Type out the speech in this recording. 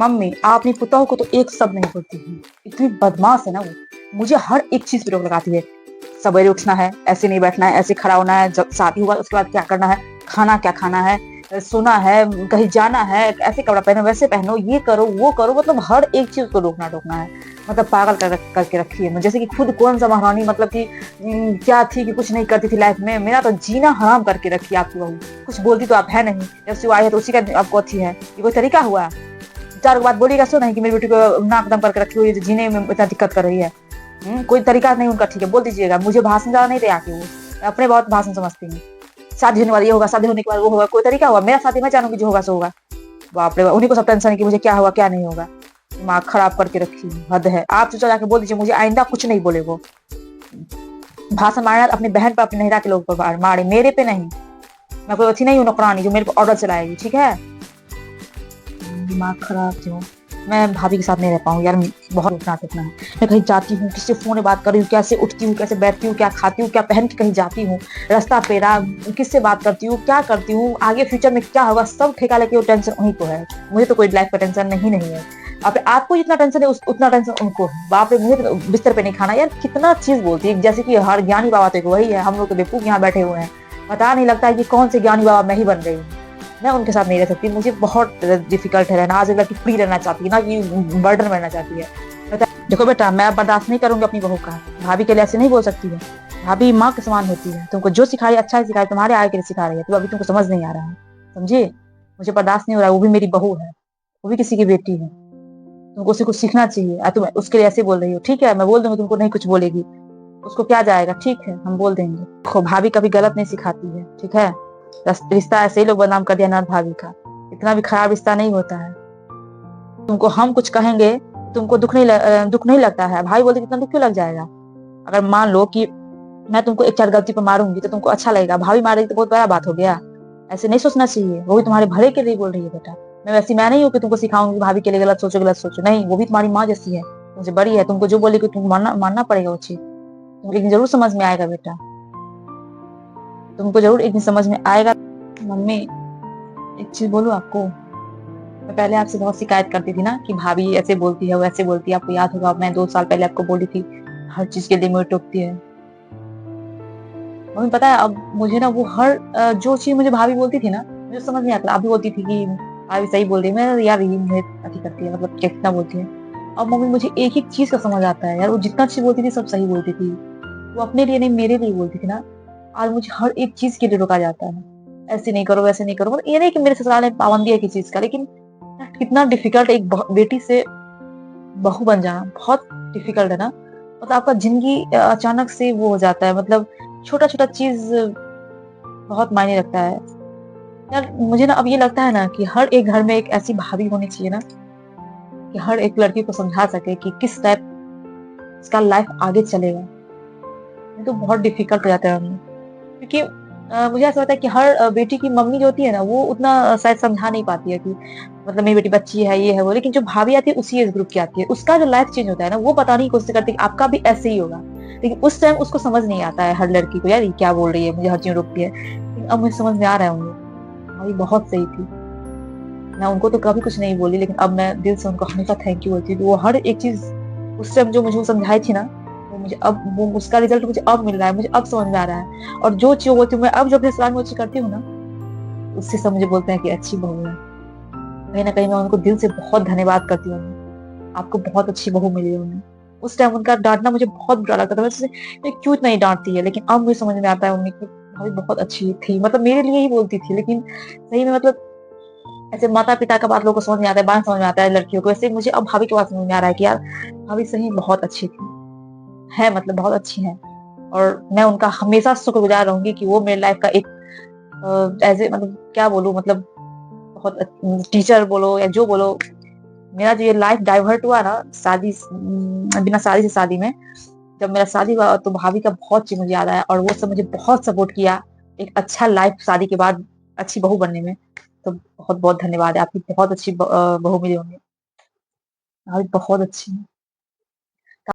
Mummy, आप अपनी पुतोहू को तो एक शब्द नहीं बोलती हैं। इतनी बदमाश है ना वो। मुझे हर एक चीज़ पे रोक लगाती है। सवेरे उठना है, ऐसे नहीं बैठना है, ऐसे खड़ा होना है, जब शादी हुआ उसके बाद क्या करना है, खाना क्या खाना है, सोना है, कहीं जाना है, ऐसे कपड़ा पहनो, वैसे पहनो, ये करो, वो करो, मतलब हर एक चीज़ को रोकना-टोकना है। मतलब पागल करके रखी है। जैसे कि खुद कौन-सा महारानी, मतलब कि क्या थी कि कुछ नहीं करती थी लाइफ में। मेरा तो जीना हराम करके रखी है आपकी बहू। कुछ बोलती तो आप है नहीं। जब से वो आई है तो उसी का आपको अथी है। ये कोई तरीका हुआ? 4 बात बोलिएगा सो नहीं कि मेरी बेटी को नाक दम करके रखी हुई है, जो जीने में इतना दिक्कत कर रही है। कोई तरीका नहीं उनका, ठीक है, बोल दीजिएगा। मुझे भाषण ज़्यादा नहीं दे आके वो, अपने बहुत भाषण समझती हैं। शादी होने वाली ये होगा, शादी होने के बाद वो होगा, कोई तरीका हुआ? मेरा शादी मैं जानूँगी, जो होगा सो होगा। बाप रे बाप! उन्हीं को सब टेंशन है कि मुझे क्या होगा, क्या नहीं होगा। दिमाग खराब करके रखी है, हद है। आप चुपचाप जाके बोल दीजिए, मुझे आइंदा कुछ नहीं बोले वो। भाषण मारना अपनी बहन पर, अपने नैहरा के लोगों पर मारे, मेरे पे नहीं। मैं कोई अथी नहीं हूँ नौकरानी जो मेरे को ऑर्डर चलाएगी, ठीक है? दिमाग खराब क्यों? मैं भाभी के साथ नहीं रह पाऊँ यार, बहुत उठना-टूटना है। मैं कहीं जाती हूँ, किसी से फ़ोन में बात कर रही हूँ, कैसे उठती हूँ, कैसे बैठती हूँ, क्या खाती हूँ, क्या पहन के कहीं जाती हूँ, रास्ता पेरा, किससे बात करती हूँ, क्या करती हूँ, आगे फ्यूचर में क्या होगा, सब ठेका लेके वो टेंशन उन्हीं को है। मुझे तो कोई लाइफ़ का टेंशन नहीं है। अब आपको जितना टेंशन है उतना टेंशन उनको है। बाप रे! मुझे तो बिस्तर पे नहीं खाना यार, कितना चीज़ बोलती है, जैसे कि हर ज्ञानी बाबा तो एक वही है, हम लोग तो बेवकूफ़ यहाँ बैठे हुए हैं। पता नहीं लगता है कि कौन से ज्ञानी बाबा मैं ही बन गई हूँ। मैं उनके साथ नहीं रह सकती, मुझे बहुत डिफ़िकल्ट है रहना। आज लड़की फ्री रहना चाहती है ना कि बर्डन में रहना चाहती है। बता देखो बेटा, मैं बर्दाश्त नहीं करूँगी अपनी बहू का। भाभी के लिए ऐसे नहीं बोल सकती है। भाभी माँ के समान होती है। तुमको जो सिखाई अच्छा ही सिखाई, तुम्हारे आगे के लिए सिखा रही है। तो अभी तुमको समझ नहीं आ रहा है। समझे? मुझे बर्दाश्त नहीं हो रहा है, वो भी मेरी बहू है। वो भी किसी की बेटी है। तुमको उससे कुछ सीखना चाहिए। तुम उसके लिए ऐसे बोल रही हो। ठीक है, मैं बोल दूँगी, तुमको नहीं कुछ बोलेगी। उसको क्या जाएगा? ठीक है, हम बोल देंगे। देखो, भाभी कभी गलत नहीं सिखाती है, ठीक है? रिश्ता ऐसे ही लोग बदनाम कर दिया ननद भाभी का। इतना भी खराब रिश्ता नहीं होता है। तुमको हम कुछ कहेंगे, तुमको दुःख नहीं लगता है। भाई बोलते कितना दुःख क्यों लग जाएगा? अगर मान लो कि मैं तुमको 1-4 गलती पे मारूँगी तो तुमको अच्छा लगेगा। भाभी मारेगी तो बहुत बड़ा बात हो गया। ऐसे नहीं सोचना चाहिए। वो भी तुम्हारे भले के लिए बोल रही है बेटा। मैं नहीं हूँ कि तुमको सिखाऊँगी भाभी के लिए गलत सोचो, गलत सोचो। नहीं, वो भी तुम्हारी माँ जैसी है। तुमसे बड़ी है। तुमको जो बोलेगी तुमको मानना पड़ेगा वो चीज़। तुमको एक दिन ज़रूर समझ में आएगा बेटा। तुमको ज़रूर एक दिन समझ में आएगा। मम्मी, एक चीज़ बोलूँ आपको? मैं पहले आपसे बहुत शिकायत करती थी ना कि भाभी ऐसे बोलती है, वैसे बोलती है। आपको याद होगा, मैं 2 साल पहले आपको बोली थी, हर चीज़ के लिए मुझे टोकती है। मम्मी पता है, अब मुझे ना वो हर जो चीज़ मुझे भाभी बोलती थी ना, मुझे समझ नहीं आता। आप भी बोलती थी कि भाभी सही बोल रही है। मैं यार ये मुझे अथी करती है, मतलब कितना बोलती है। अब मम्मी मुझे एक-एक चीज़ का समझ आता है यार, वो जितना चीज़ बोलती थी सब सही बोलती थी। वो अपने लिए नहीं, मेरे लिए बोलती थी ना। आज मुझे हर एक चीज़ के लिए रोका जाता है। ऐसे नहीं करो, वैसे नहीं करो। मतलब ये नहीं कि मेरे ससुराल में पाबंदी है किसी चीज़ का, लेकिन कितना डिफिकल्ट एक बेटी से बहू बन जाना, बहुत डिफिकल्ट है ना। मतलब आपका ज़िंदगी अचानक से वो हो जाता है, मतलब छोटा-छोटा चीज़ बहुत मायने रखता है। यार मुझे ना अब ये लगता है ना कि हर एक घर में एक ऐसी भाभी होनी चाहिए ना, कि हर एक लड़की को समझा सके कि किस टाइप इसका लाइफ आगे चलेगा। नहीं तो बहुत डिफिकल्ट हो जाता है हमें। क्योंकि मुझे ऐसा लगता है कि हर बेटी की मम्मी जो होती है ना, वो उतना शायद समझा नहीं पाती है कि मतलब मेरी बेटी बच्ची है, ये है, वो। लेकिन जो भाभी आती है उसी एज ग्रुप की आती है, उसका जो लाइफ चेंज होता है ना, वो बताने की कोशिश करती है कि आपका भी ऐसे ही होगा। लेकिन उस टाइम उसको समझ नहीं आता है हर लड़की को, यार ये क्या बोल रही है, मुझे हर चीज़ रोकती है। लेकिन अब मुझे समझ में आ रहा है उन्हें, भाभी बहुत सही थी। मैं उनको तो कभी कुछ नहीं बोली, लेकिन अब मैं दिल से उनको हमेशा थैंक यू बोलती हूँ। वो हर एक चीज़ उस टाइम जो मुझे वो समझाई थी ना, वो मुझे अब वो उसका रिज़ल्ट मुझे अब मिल रहा है, मुझे अब समझ में आ रहा है। और जो चीज़ बोलती हूँ मैं, अब जो अपने ससुराल में वो चीज़ करती हूँ ना, उससे सब मुझे बोलते हैं कि अच्छी बहू है। कहीं न कहीं मैं उनको दिल से बहुत धन्यवाद करती हूँ। आपको बहुत अच्छी बहू मिली है उन्हें। उस टाइम उनका डाँटना मुझे बहुत बुरा लगता था। मैं सोचती थी ये क्यों इतना ही डाँटती है? लेकिन अब मुझे समझ में आता है उन्हें कि भाभी बहुत अच्छी थी। मतलब मेरे लिए ही बोलती थी, लेकिन सही में मतलब ऐसे माता-पिता का बात लोगों को समझ में आता है, बाद में समझ में आता है लड़कियों को। वैसे मुझे अब भाभी की बात समझ में आ रहा है कि यार भाभी सही में बहुत अच्छी थी। है, मतलब बहुत अच्छी हैं। और मैं उनका हमेशा शुक्रगुज़ार रहूँगी कि वो मेरी लाइफ़ का एक ऐज़ ए मतलब क्या बोलूँ, मतलब बहुत टीचर बोलो या जो बोलो, मेरा जो ये लाइफ़ डाइवर्ट हुआ ना बिना शादी से शादी में, जब मेरा शादी हुआ तो भाभी का बहुत चीज़ मुझे याद आया और वो सब मुझे बहुत सपोर्ट किया, एक अच्छा लाइफ़ शादी के बाद अच्छी बहू बनने में। तो बहुत-बहुत धन्यवाद है, आपकी बहुत अच्छी बहू मिली उन्हें। भाभी बहुत अच्छी हैं।